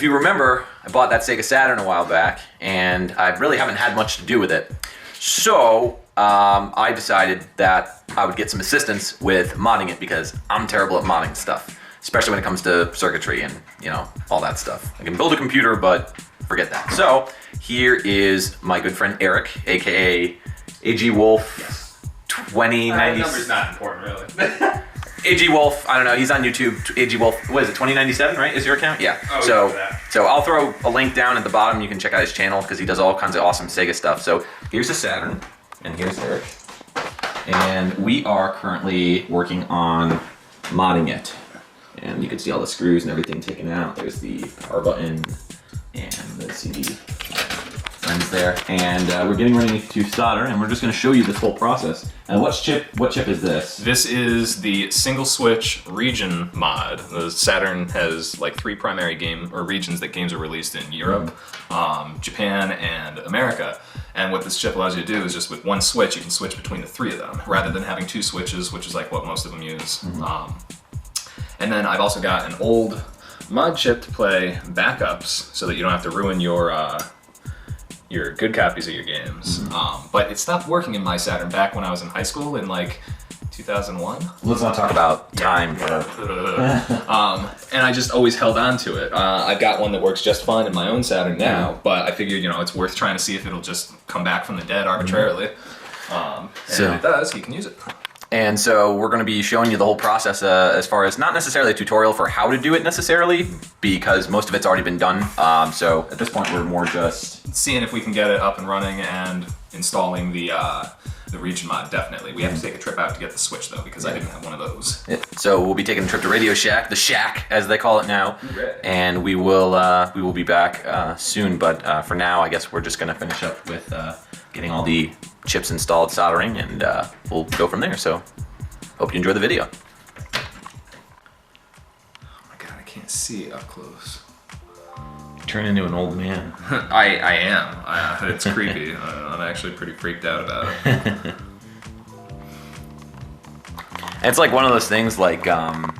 if you remember, I bought that Sega Saturn a while back, and I really haven't had much to do with it. So I decided that I would get some assistance with modding it because I'm terrible at modding stuff, especially when it comes to circuitry and, you know, all that stuff. I can build a computer, but forget that. So here is my good friend Eric, aka AG Wolf. Yes. 2090. Number's not important, really. AG Wolf, I don't know, he's on YouTube. AG Wolf, what is it, 2097, right? Is your account? Yeah. Oh, so I'll throw a link down at the bottom. You can check out his channel because he does all kinds of awesome Sega stuff. So here's the Saturn, and here's Eric. And we are currently working on modding it. And you can see all the screws and everything taken out. There's the power button and the CD friends there. And we're getting ready to solder, and we're just gonna show you this whole process. And what chip is this? This is the single switch region mod. The Saturn has like 3 primary regions that games are released in: Europe, Japan, and America. And what this chip allows you to do is just with one switch, you can switch between the 3 of them, rather than having 2 switches, which is like what most of them use. And then I've also got an old mod chip to play backups, so that you don't have to ruin your good copies of your games. But it stopped working in my Saturn back when I was in high school in like 2001. Let's not talk about time. And I just always held on to it. I've got one that works just fine in my own Saturn now, but I figured, you know, it's worth trying to see if it'll just come back from the dead arbitrarily. And if it does, you can use it. And so we're going to be showing you the whole process as far as not necessarily a tutorial for how to do it necessarily, because most of it's already been done. So at this point, we're more just seeing if we can get it up and running and installing the region mod. Definitely, we have to take a trip out to get the switch though, because I didn't have one of those. So we'll be taking a trip to Radio Shack, the Shack as they call it now, and we will be back soon. But for now, I guess we're just going to finish up with getting all the chips installed, soldering, and we'll go from there. So hope you enjoy the video. Oh my god, I can't see up close. Turn into an old man. I am. It's creepy. I'm actually pretty freaked out about it. It's like one of those things like I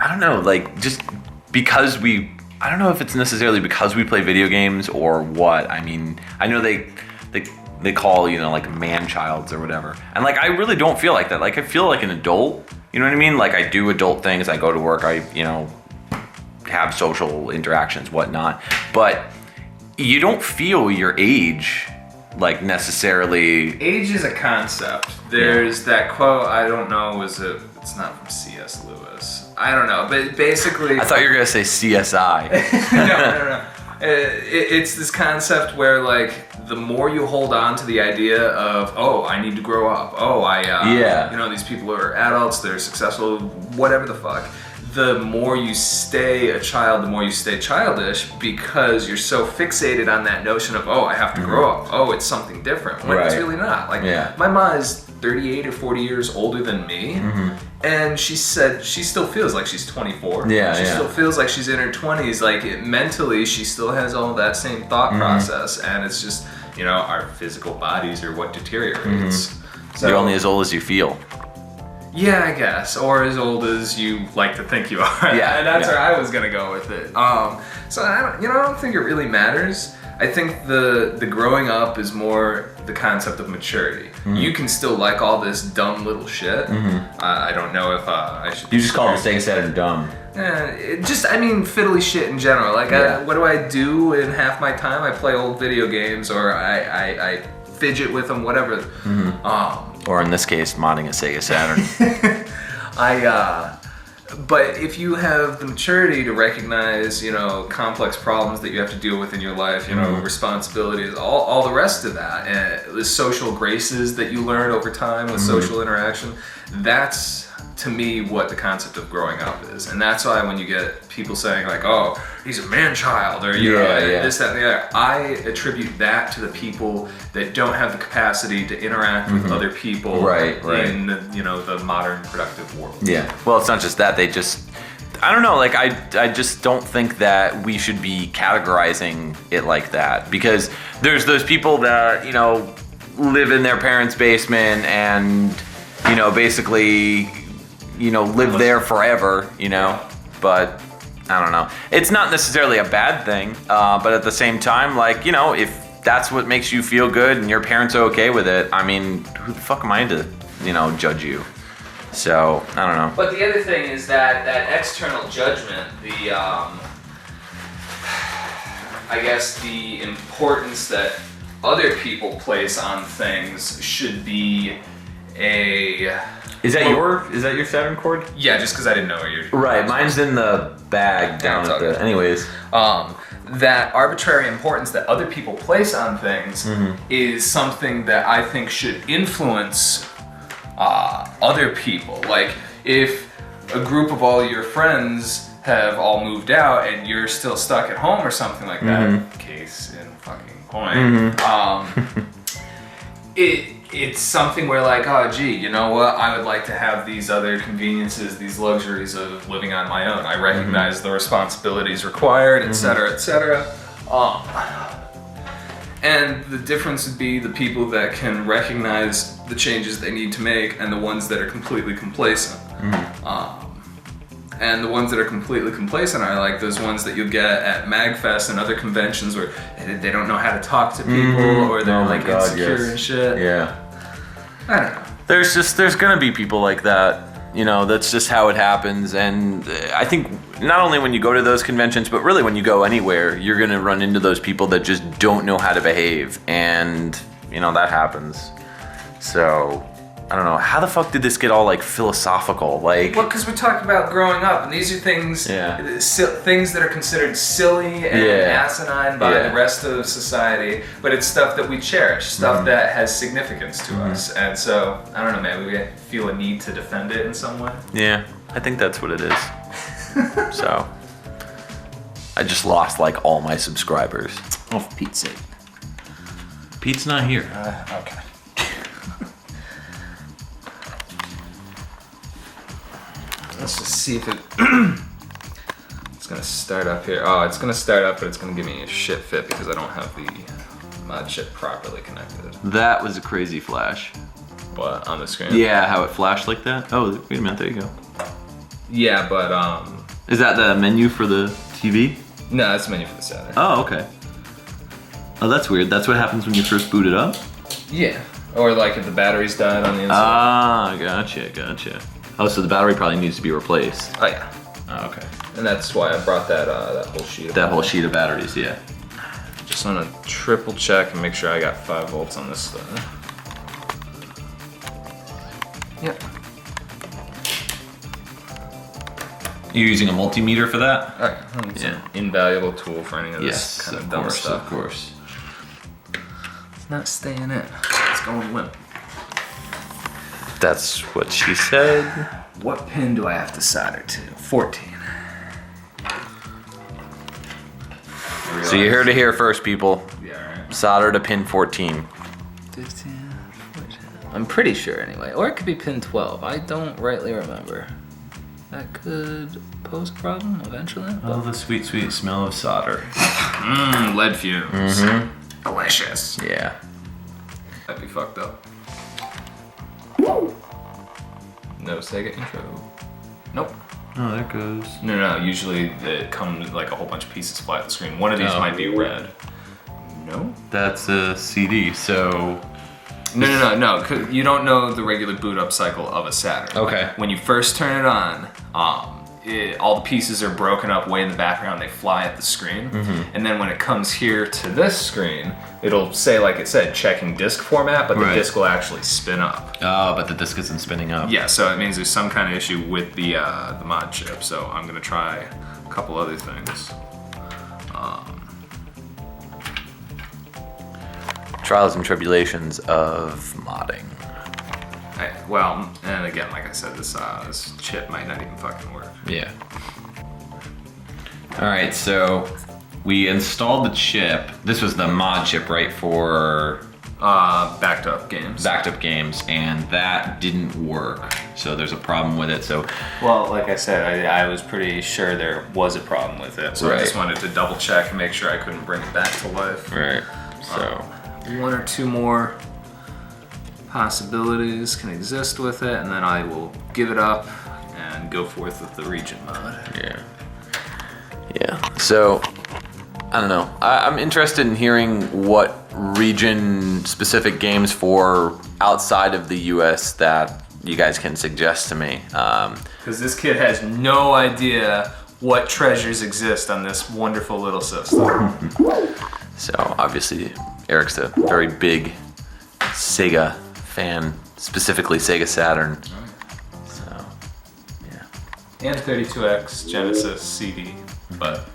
don't know, like just because I don't know if it's necessarily because we play video games or what. I mean, I know they call, you know, like man-childs or whatever. And like I really don't feel like that. Like I feel like an adult. You know what I mean? Like I do adult things. I go to work. I, you know, have social interactions, whatnot. But you don't feel your age, like necessarily. Age is a concept. There's that quote, I don't know, it's not from C.S. Lewis. I don't know, but basically. I thought you were gonna say CSI. No. It's this concept where like the more you hold on to the idea of, oh, I need to grow up. Oh, you know, these people are adults, they're successful, whatever the fuck. The more you stay a child, the more you stay childish, because you're so fixated on that notion of, oh, I have to grow up. Oh, it's something different. When it's really not. Like, my mom is 38 or 40 years older than me, and she said she still feels like she's 24. She still feels like she's in her 20s. Like, mentally, she still has all that same thought process, and it's just, you know, our physical bodies are what deteriorates. So you're only as old as you feel. Yeah, I guess, or as old as you like to think you are. Yeah, and that's where I was gonna go with it. So I don't think it really matters. I think the growing up is more the concept of maturity. You can still like all this dumb little shit. I don't know if I should. You just call the Sega Saturn dumb. I mean, fiddly shit in general. Like, what do I do in half my time? I play old video games, or I fidget with them, whatever. Or in this case, modding a Sega Saturn. But if you have the maturity to recognize, you know, complex problems that you have to deal with in your life, you know, responsibilities, all the rest of that, and the social graces that you learn over time with social interaction, that's, to me, what the concept of growing up is. And that's why when you get people saying like, oh, he's a man-child, or you know, this, that, and the other, I attribute that to the people that don't have the capacity to interact with other people in the, you know, the modern productive world. Yeah. Well, it's not just that, they just, I don't know, like I just don't think that we should be categorizing it like that, because there's those people that, you know, live in their parents' basement and, you know, basically, you know, live there forever, you know. but I don't know. It's not necessarily a bad thing, but at the same time, like, you know, if that's what makes you feel good and your parents are okay with it, I mean, who the fuck am I to, you know, judge you? So, I don't know. But the other thing is that external judgment, I guess the importance that other people place on things should be Is that your Saturn cord? Yeah, just because I didn't know where you're... Right, mine's in the bag down at the... Anyways. That arbitrary importance that other people place on things is something that I think should influence other people. Like, if a group of all your friends have all moved out and you're still stuck at home or something like that, case in fucking point, it's something where like, oh gee, you know what, I would like to have these other conveniences, these luxuries of living on my own. I recognize the responsibilities required, etc., etc. And the difference would be the people that can recognize the changes they need to make and the ones that are completely complacent. And the ones that are completely complacent are like those ones that you'll get at MagFest and other conventions where they don't know how to talk to people or they're insecure and shit. Yeah. I don't know. There's gonna be people like that. You know, that's just how it happens. And I think not only when you go to those conventions, but really when you go anywhere, you're gonna run into those people that just don't know how to behave. And, you know, that happens. So, I don't know. How the fuck did this get all like philosophical? Like, well, because we're talking about growing up, and these are things, things that are considered silly and asinine by the rest of society. But it's stuff that we cherish, stuff that has significance to us, and so I don't know, man. We feel a need to defend it in some way. Yeah, I think that's what it is. So, I just lost like all my subscribers. Oh, for Pete's sake. Pete's not here. Okay. Let's just see if it's gonna start up here. Oh, it's gonna start up, but it's gonna give me a shit fit because I don't have the mod chip properly connected. That was a crazy flash. What, on the screen? Yeah, how it flashed like that. Oh, wait a minute, there you go. Yeah, but is that the menu for the TV? No, that's the menu for the Saturn. Oh, okay. Oh, that's weird. That's what happens when you first boot it up? Yeah. Or like if the battery's died on the inside. Ah, gotcha. Oh, so the battery probably needs to be replaced. Oh yeah. Oh, okay. And that's why I brought that whole sheet. That whole sheet of batteries, yeah. Just want to triple check and make sure I got 5 volts on this thing. Yep. You're using a multimeter for that? Alright. It's an invaluable tool for any of this kind of dumb stuff. Of course. It's not staying in. It's going limp. That's what she said. What pin do I have to solder to? 14. So you heard it here first, people. Yeah, right. Solder to pin 14. 15, 14. I'm pretty sure anyway. Or it could be pin 12. I don't rightly remember. That could pose a problem eventually. Oh, the sweet, sweet smell of solder. Lead fumes. Delicious. Yeah. That'd be fucked up. No Sega intro. Nope. Oh, there it goes. No. Usually it comes like a whole bunch of pieces fly at the screen. One of these might be red. No? That's a CD, so... No. 'Cause you don't know the regular boot up cycle of a Saturn. Okay. When you first turn it on, all the pieces are broken up way in the background. They fly at the screen. And then when it comes here to this screen, it'll say, like it said, checking disk format, but the disk will actually spin up. Oh, but the disk isn't spinning up. Yeah, so it means there's some kind of issue with the mod chip. So I'm gonna try a couple other things. Trials and tribulations of modding. Well, and again, like I said, this chip might not even fucking work. Yeah. All right, so we installed the chip. This was the mod chip, right, for backed up games. And that didn't work. So there's a problem with it. So, well, like I said, I was pretty sure there was a problem with it. So I just wanted to double check and make sure I couldn't bring it back to life. Right. So 1 or 2 more possibilities can exist with it, and then I will give it up and go forth with the region mod. Yeah. So, I don't know. I'm interested in hearing what region-specific games for outside of the U.S. that you guys can suggest to me. Because this kid has no idea what treasures exist on this wonderful little system. So, obviously, Eric's a very big Sega fan, specifically Sega Saturn. So, yeah. And 32X Genesis CD, but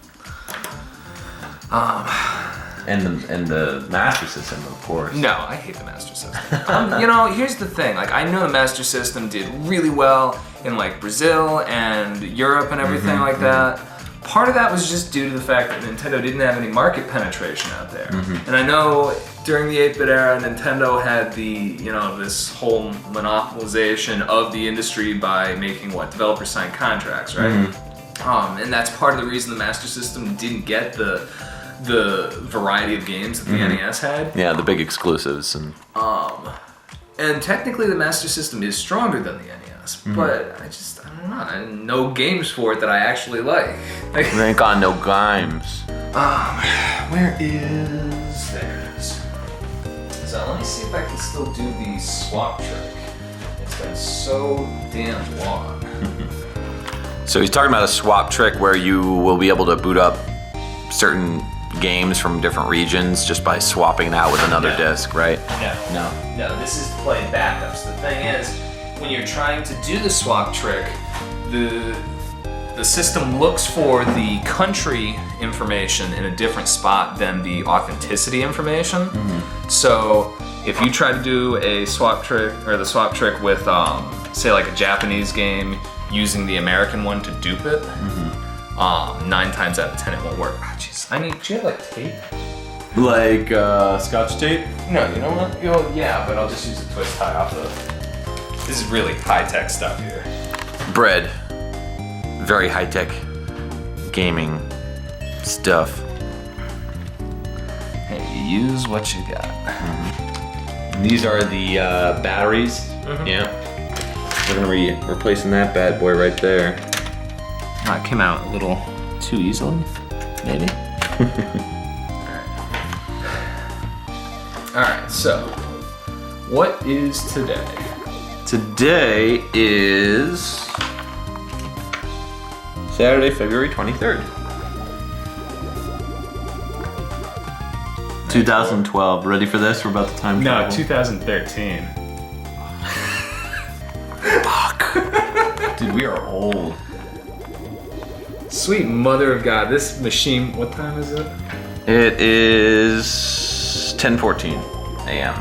and the Master System, of course. no, I hate the Master System. You know, here's the thing. Like, I know the Master System did really well in like Brazil and Europe and everything like that. Part of that was just due to the fact that Nintendo didn't have any market penetration out there. And I know during the 8-bit era, Nintendo had this whole monopolization of the industry by making developers sign contracts, right? And that's part of the reason the Master System didn't get the variety of games that the NES had. Yeah, the big exclusives And technically the Master System is stronger than the NES, but I don't know. I no games for it that I actually like. We ain't got no games. Where is theirs? So let me see if I can still do the swap trick. It's been so damn long. So he's talking about a swap trick where you will be able to boot up certain games from different regions just by swapping it out with another disc, right? No, this is to play backups. The thing is, when you're trying to do the swap trick, the system looks for the country information in a different spot than the authenticity information. So if you try to do a swap trick or the swap trick with say like a Japanese game using the American one to dupe it, 9 times out of 10 it won't work. Oh, jeez. Do you have like tape? Like Scotch tape? No, you know what? Yeah, but I'll just use a twist tie off the... This is really high-tech stuff here. Bread. Very high-tech gaming stuff. Hey, you use what you got. These are the batteries. Yeah. We're gonna be replacing that bad boy right there. It came out a little too easily, maybe. Alright, so what is today? Today is Saturday, February 23rd. 2012. Ready for this? We're about to time travel. No, 2013. Fuck. Dude, we are old. Sweet mother of God, this machine, what time is it? It is 10:14 a.m.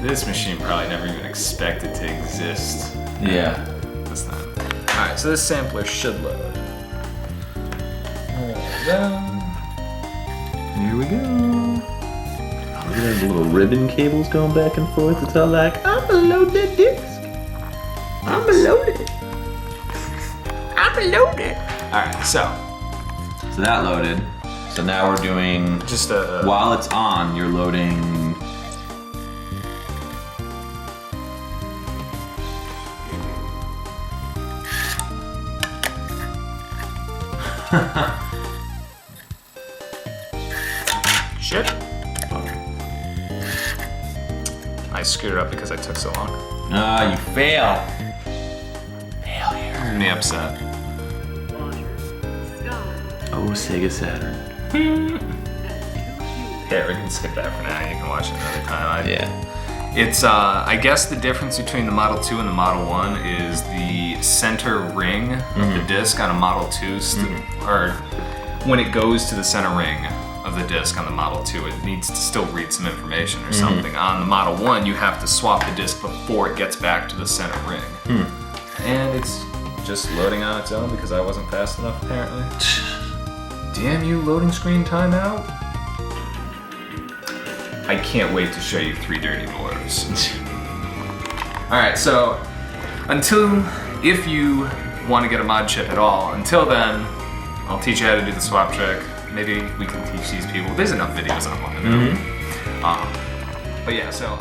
This machine probably never even expected to exist. Yeah. This time. Alright, so this sampler should load. There we go. Here we go. Look at those little ribbon cables going back and forth. It's all like, I'm gonna load that disc. I'm gonna load it. I'm gonna load it. Alright, so that loaded. So now we're doing, just a... while it's on, you're loading. Shit. I screwed it up because I took so long. Ah, you fail. Failure. I'm gonna be upset. Oh, Sega Saturn. Yeah, we can skip that for now. You can watch it another time. Yeah. It's, I guess the difference between the Model 2 and the Model 1 is the center ring of the disc on a Model 2, or when it goes to the center ring of the disc on the Model 2, it needs to still read some information or something. On the Model 1, you have to swap the disc before it gets back to the center ring. And it's just loading on its own because I wasn't fast enough, apparently. Damn you, loading screen timeout. I can't wait to show you 3 dirty dwarves. Alright, so if you want to get a mod chip at all, until then, I'll teach you how to do the swap trick. Maybe we can teach these people. There's enough videos online. But yeah, so